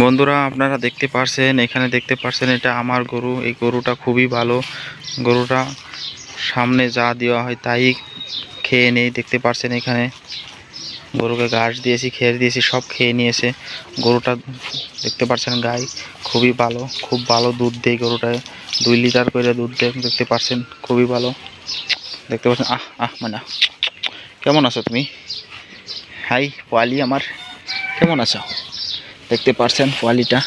বন্ধুরা আপনারা দেখতে পারছেন, এখানে দেখতে পারছেন এটা আমার গরু। এই গরুটা খুবই ভালো। গরুটা সামনে যা দেওয়া হয় তাই খেয়ে নেই। দেখতে পারছেন এখানে গরুকে ঘাস দিয়েছি, খেয়ে দিয়েছি, সব খেয়ে নিয়েছে। গরুটা দেখতে পাচ্ছেন গাই খুবই ভালো, খুব ভালো দুধ দেয় গরুটায়। 2 লিটার করে দুধ দেয়। দেখতে পাচ্ছেন খুবই ভালো। দেখতে পাচ্ছেন মানে কেমন আছো তুমি? হাই পোয়ালি আমার, কেমন আছো? দেখতে পাচ্ছেন পোয়ালিটা,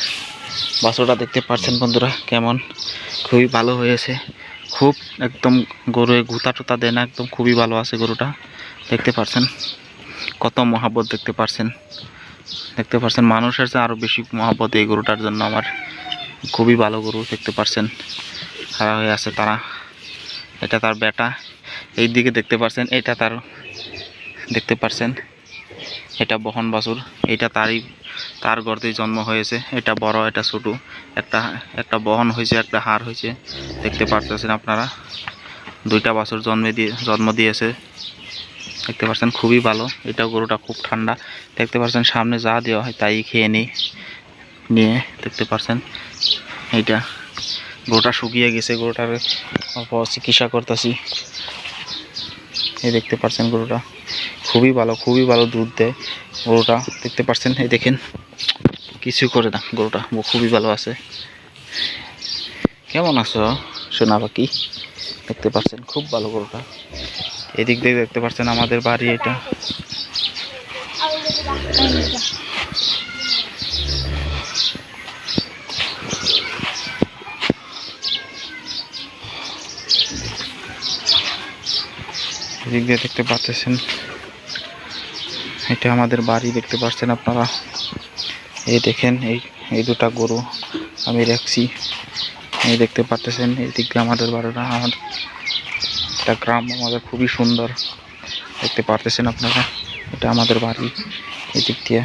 বাছুরটা দেখতে পাচ্ছেন বন্ধুরা কেমন, খুবই ভালো হয়েছে। খুব একদম গরুয়ে গুতা টুতা দেয় না, একদম খুবই ভালো আছে গরুটা। দেখতে পাচ্ছেন কত মহাব্বত, দেখতে পাচ্ছেন মানুষের চেয়ে আরও বেশি মহাব্বত এই গরুটার জন্য আমার। খুবই ভালো গরু। দেখতে পাচ্ছেন খাড়া হয়ে আছে তারা। এটা তার বেটা। এই দিকে দেখতে পাচ্ছেন এটা তার, দেখতে পাচ্ছেন এটা বহন বাছুর। এটা তার গর্তেই জন্ম হয়েছে। এটা বড়, এটা ছোট। একটা বহন হয়েছে, একটা হার হয়েছে। দেখতে পাচ্ছেন আপনারা, 2টা বাছুর জন্ম দিয়েছে। দেখতে পাচ্ছেন খুবই ভালো। এটা গরুটা খুব ঠান্ডা। দেখতে পাচ্ছেন সামনে যা দেওয়া হয় তাই খেয়ে নিয়ে দেখতে পাচ্ছেন এইটা গরুটা শুকিয়ে গেছে। গরুটার চিকিৎসা করতেছি। এই দেখতে পাচ্ছেন গরুটা খুবই ভালো, খুবই ভালো দুধ দেয় গরুটা। দেখতে পাচ্ছেন, এই দেখেন কিছু করে না, গরুটা খুবই ভালো আছে। কেমন আছো সোনা পাখি? দেখতে পাচ্ছেন খুব ভালো গরুটা। এদিক দিয়ে দেখতে পাচ্ছেন আমাদের বাড়ি। এটা এদিক দিয়ে দেখতে পাচ্ছেন, এটা আমাদের বাড়ি। দেখতে পাচ্ছেন আপনারা, এই দেখেন এই 2টা গরু আমি রাখছি। এই দেখতে পাচ্ছেন এই দিক দিয়ে আমাদের বাড়িটা, আমাদের একটা গ্রাম আমাদের খুবই সুন্দর। দেখতে পাচ্ছেন আপনারা, এটা আমাদের বাড়ি এই দিক দিয়ে।